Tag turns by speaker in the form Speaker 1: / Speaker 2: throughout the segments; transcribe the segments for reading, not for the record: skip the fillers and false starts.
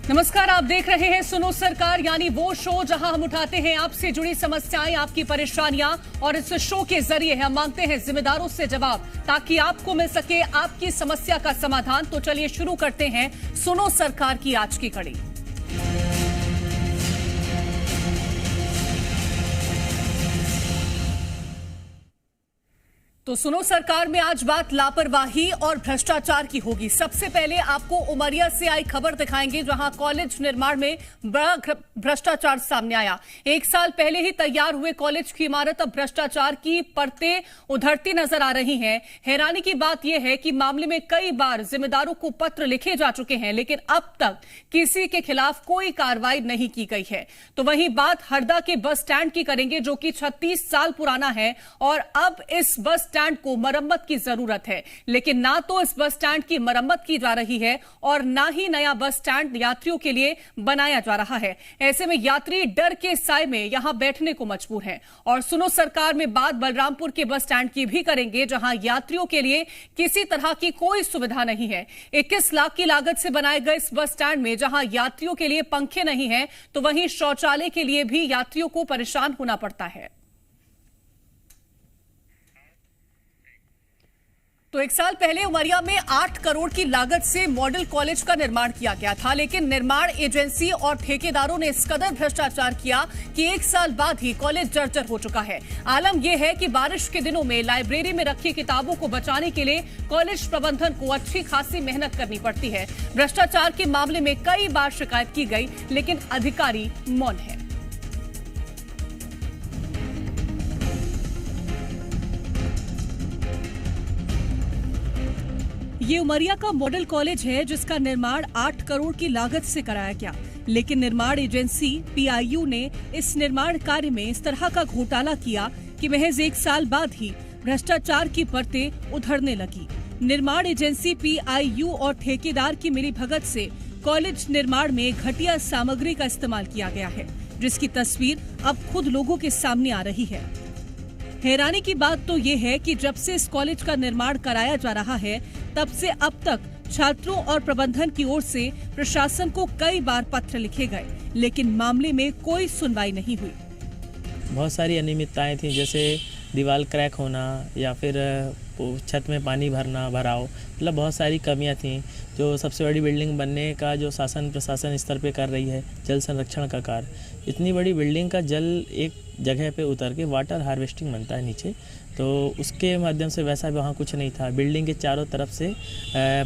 Speaker 1: नमस्कार, आप देख रहे हैं सुनो सरकार, यानी वो शो जहां हम उठाते हैं आपसे जुड़ी समस्याएं, आपकी परेशानियां, और इस शो के जरिए हम मांगते हैं जिम्मेदारों से जवाब ताकि आपको मिल सके आपकी समस्या का समाधान। तो चलिए शुरू करते हैं सुनो सरकार की आज की कड़ी। तो सुनो सरकार में आज बात लापरवाही और भ्रष्टाचार की होगी। सबसे पहले आपको उमरिया से आई खबर दिखाएंगे, जहां कॉलेज निर्माण में बड़ा भ्रष्टाचार सामने आया। 1 साल पहले ही तैयार हुए कॉलेज की इमारत अब भ्रष्टाचार की परतें उधरती नजर आ रही हैं। हैरानी की बात यह है कि मामले में कई बार जिम्मेदारों को पत्र लिखे जा चुके हैं, लेकिन अब तक किसी के खिलाफ कोई कार्रवाई नहीं की गई है। तो वहीं बात हरदा के बस स्टैंड की करेंगे, जो कि 36 साल पुराना है और अब इस बस स्टैंड को मरम्मत की जरूरत है। लेकिन ना तो इस बस स्टैंड की मरम्मत की जा रही है और ना ही नया बस स्टैंड यात्रियों के लिए बनाया जा रहा है। ऐसे में यात्री डर के साए में यहां बैठने को मजबूर हैं। और सुनो सरकार में बात बलरामपुर के बस स्टैंड की भी करेंगे, जहां यात्रियों के लिए किसी तरह की कोई सुविधा नहीं है। 21 लाख की लागत से बनाए गए इस बस स्टैंड में जहां यात्रियों के लिए पंखे नहीं है, तो वहीं शौचालय के लिए भी यात्रियों को परेशान होना पड़ता है। तो 1 साल पहले उमरिया में 8 करोड़ की लागत से मॉडल कॉलेज का निर्माण किया गया था, लेकिन निर्माण एजेंसी और ठेकेदारों ने इस कदर भ्रष्टाचार किया कि 1 साल बाद ही कॉलेज जर्जर हो चुका है। आलम यह है कि बारिश के दिनों में लाइब्रेरी में रखी किताबों को बचाने के लिए कॉलेज प्रबंधन को अच्छी खासी मेहनत करनी पड़ती है। भ्रष्टाचार के मामले में कई बार शिकायत की गई, लेकिन अधिकारी मौन है। ये उमरिया का मॉडल कॉलेज है, जिसका निर्माण 8 करोड़ की लागत से कराया गया, लेकिन निर्माण एजेंसी PIU ने इस निर्माण कार्य में इस तरह का घोटाला किया कि महज 1 साल बाद ही भ्रष्टाचार की परतें उधरने लगी। निर्माण एजेंसी PIU और ठेकेदार की मिलीभगत से कॉलेज निर्माण में घटिया सामग्री का इस्तेमाल किया गया है, जिसकी तस्वीर अब खुद लोगों के सामने आ रही है। हैरानी की बात तो ये है कि जब से इस कॉलेज का निर्माण कराया जा रहा है, तब से अब तक छात्रों और प्रबंधन की ओर से प्रशासन को कई बार पत्र लिखे गए, लेकिन मामले में कोई सुनवाई नहीं हुई।
Speaker 2: बहुत सारी अनियमितताएं थी, जैसे दीवार क्रैक होना या फिर छत में पानी भराव, मतलब बहुत सारी कमियां थीं। जो सबसे बड़ी बिल्डिंग बनने का जो शासन प्रशासन स्तर पे कर रही है, जल संरक्षण का कार्य, इतनी बड़ी बिल्डिंग का जल एक जगह पे उतर के वाटर हार्वेस्टिंग बनता है नीचे, तो उसके माध्यम से वैसा वहाँ कुछ नहीं था। बिल्डिंग के चारों तरफ से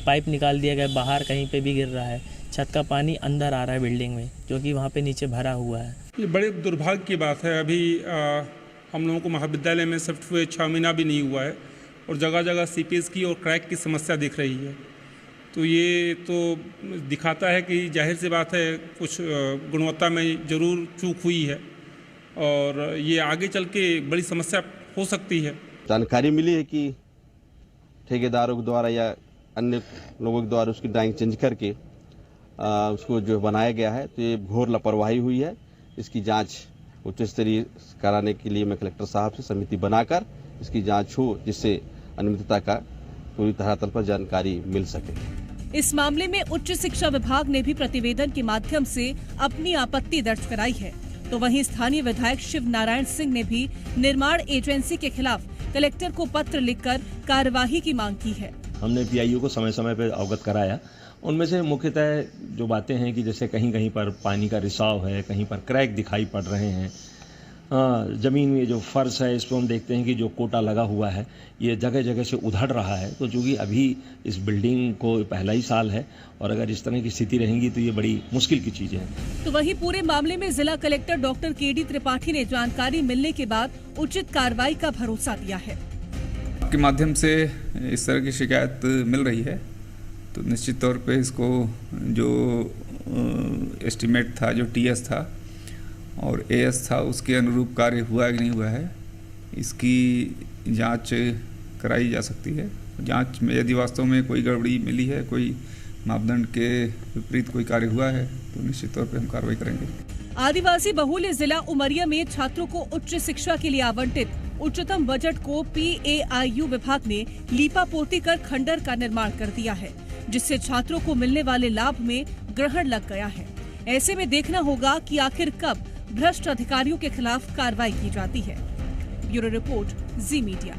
Speaker 2: पाइप निकाल दिया गया, बाहर कहीं पे भी गिर रहा है। छत का पानी अंदर आ रहा है बिल्डिंग में, जो कि वहाँ पे नीचे भरा हुआ है।
Speaker 3: ये बड़े दुर्भाग्य की बात है। अभी हम लोगों को महाविद्यालय में शिफ्ट हुए 6 महीना भी नहीं हुआ है और जगह जगह सीपेज की और क्रैक की समस्या दिख रही है। तो ये तो दिखाता है कि जाहिर सी बात है, कुछ गुणवत्ता में ज़रूर चूक हुई है और ये आगे चल के बड़ी समस्या हो सकती है।
Speaker 4: जानकारी मिली है कि ठेकेदारों के द्वारा या अन्य लोगों के द्वारा उसकी ड्राइंग चेंज करके उसको जो बनाया गया है, तो ये घोर लापरवाही हुई है। इसकी जांच उच्च स्तरीय कराने के लिए मैं कलेक्टर साहब से समिति बनाकर इसकी जांच हो, जिससे अनियमितता का पूरी तरह पर जानकारी मिल सके।
Speaker 1: इस मामले में उच्च शिक्षा विभाग ने भी प्रतिवेदन के माध्यम से अपनी आपत्ति दर्ज कराई है। तो वहीं स्थानीय विधायक शिव नारायण सिंह ने भी निर्माण एजेंसी के खिलाफ कलेक्टर को पत्र लिखकर कार्यवाही की मांग की है।
Speaker 5: हमने PIU को समय समय पर अवगत कराया। उनमें से मुख्यतः जो बातें हैं कि जैसे कहीं कहीं पर पानी का रिसाव है, कहीं पर क्रैक दिखाई पड़ रहे हैं। ज़मीन में जो फर्श है, इस पर हम देखते हैं कि जो कोटा लगा हुआ है, ये जगह जगह से उधड़ रहा है। तो चूँकि अभी इस बिल्डिंग को पहला ही साल है और अगर इस तरह की स्थिति रहेंगी तो ये बड़ी मुश्किल की चीज़ है।
Speaker 1: तो वहीं पूरे मामले में जिला कलेक्टर डॉक्टर KD त्रिपाठी ने जानकारी मिलने के बाद उचित कार्रवाई का भरोसा दिया है।
Speaker 6: आपके माध्यम से इस तरह की शिकायत मिल रही है, तो निश्चित तौर पे इसको जो एस्टीमेट था, जो TS था और AS था, उसके अनुरूप कार्य हुआ है कि नहीं हुआ है, इसकी जांच कराई जा सकती है। जांच में यदि वास्तव में कोई गड़बड़ी मिली है, कोई मापदंड के विपरीत कोई कार्य हुआ है, तो निश्चित तौर पे हम कार्रवाई करेंगे।
Speaker 1: आदिवासी बहुल्य जिला उमरिया में छात्रों को उच्च शिक्षा के लिए आवंटित उच्चतम बजट को PAIU विभाग ने लीपापोती कर खंडर का निर्माण कर दिया है, जिससे छात्रों को मिलने वाले लाभ में ग्रहण लग गया है। ऐसे में देखना होगा कि आखिर कब भ्रष्ट अधिकारियों के खिलाफ कार्रवाई की जाती है। ब्यूरो रिपोर्ट, जी मीडिया।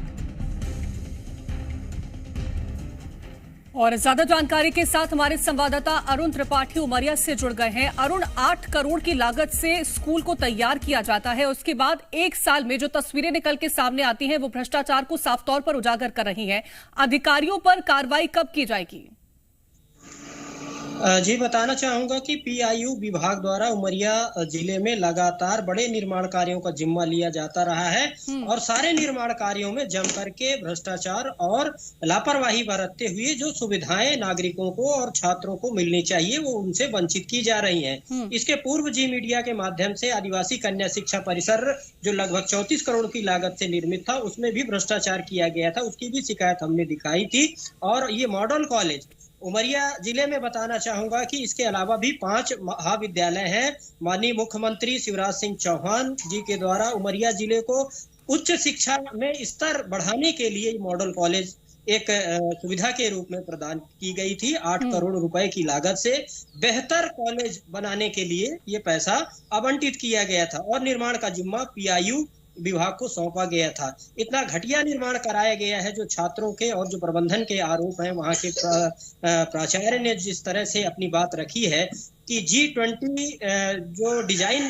Speaker 1: और ज्यादा जानकारी के साथ हमारे संवाददाता अरुण त्रिपाठी उमरिया से जुड़ गए हैं। अरुण, 8 करोड़ की लागत से स्कूल को तैयार किया जाता है, उसके बाद 1 साल में जो तस्वीरें निकल के सामने आती हैं वो भ्रष्टाचार को साफ तौर पर उजागर कर रही हैं। अधिकारियों पर कार्रवाई कब की जाएगी?
Speaker 7: जी, बताना चाहूंगा कि पीआईयू विभाग द्वारा उमरिया जिले में लगातार बड़े निर्माण कार्यों का जिम्मा लिया जाता रहा है और सारे निर्माण कार्यों में जम करके भ्रष्टाचार और लापरवाही बरतते हुए जो सुविधाएं नागरिकों को और छात्रों को मिलनी चाहिए वो उनसे वंचित की जा रही हैं। इसके पूर्व जी मीडिया के माध्यम से आदिवासी कन्या शिक्षा परिसर जो लगभग 34 करोड़ की लागत से निर्मित था उसमें भी भ्रष्टाचार किया गया था, उसकी भी शिकायत हमने दिखाई थी। और ये मॉडल कॉलेज उमरिया जिले में बताना चाहूंगा कि इसके अलावा भी 5 महाविद्यालय हैं। माननीय मुख्यमंत्री शिवराज सिंह चौहान जी के द्वारा उमरिया जिले को उच्च शिक्षा में स्तर बढ़ाने के लिए मॉडल कॉलेज एक सुविधा के रूप में प्रदान की गई थी। 8 करोड़ रुपए की लागत से बेहतर कॉलेज बनाने के लिए ये पैसा आवंटित किया गया था और निर्माण का जिम्मा पीआईयू विभाग को सौंपा गया था। इतना घटिया निर्माण कराया गया है जो छात्रों के और जो प्रबंधन के आरोप हैं, वहां के प्राचार्य ने जिस तरह से अपनी बात रखी है कि G20 जो डिजाइन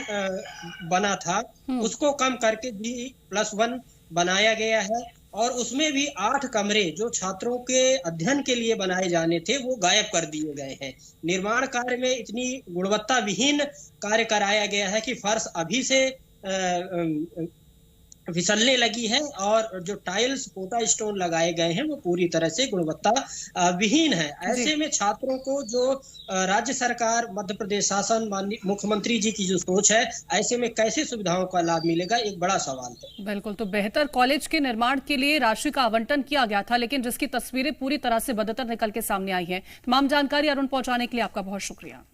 Speaker 7: बना था उसको कम करके G+1 बनाया गया है और उसमें भी 8 कमरे जो छात्रों के अध्ययन के लिए बनाए जाने थे वो गायब कर दिए गए हैं। निर्माण कार्य में इतनी गुणवत्ता विहीन कार्य कराया गया है कि फर्श अभी से फिसलने लगी है और जो टाइल्स पोटा स्टोन लगाए गए हैं वो पूरी तरह से गुणवत्ता विहीन है। ऐसे में छात्रों को जो राज्य सरकार, मध्य प्रदेश शासन, माननीय मुख्यमंत्री जी की जो सोच है, ऐसे में कैसे सुविधाओं का लाभ मिलेगा, एक बड़ा सवाल है।
Speaker 1: बिल्कुल, तो बेहतर कॉलेज के निर्माण के लिए राशि का आवंटन किया गया था, लेकिन जिसकी तस्वीरें पूरी तरह से बदतर निकल के सामने आई है। तमाम जानकारी अरुण पहुंचाने के लिए आपका बहुत शुक्रिया।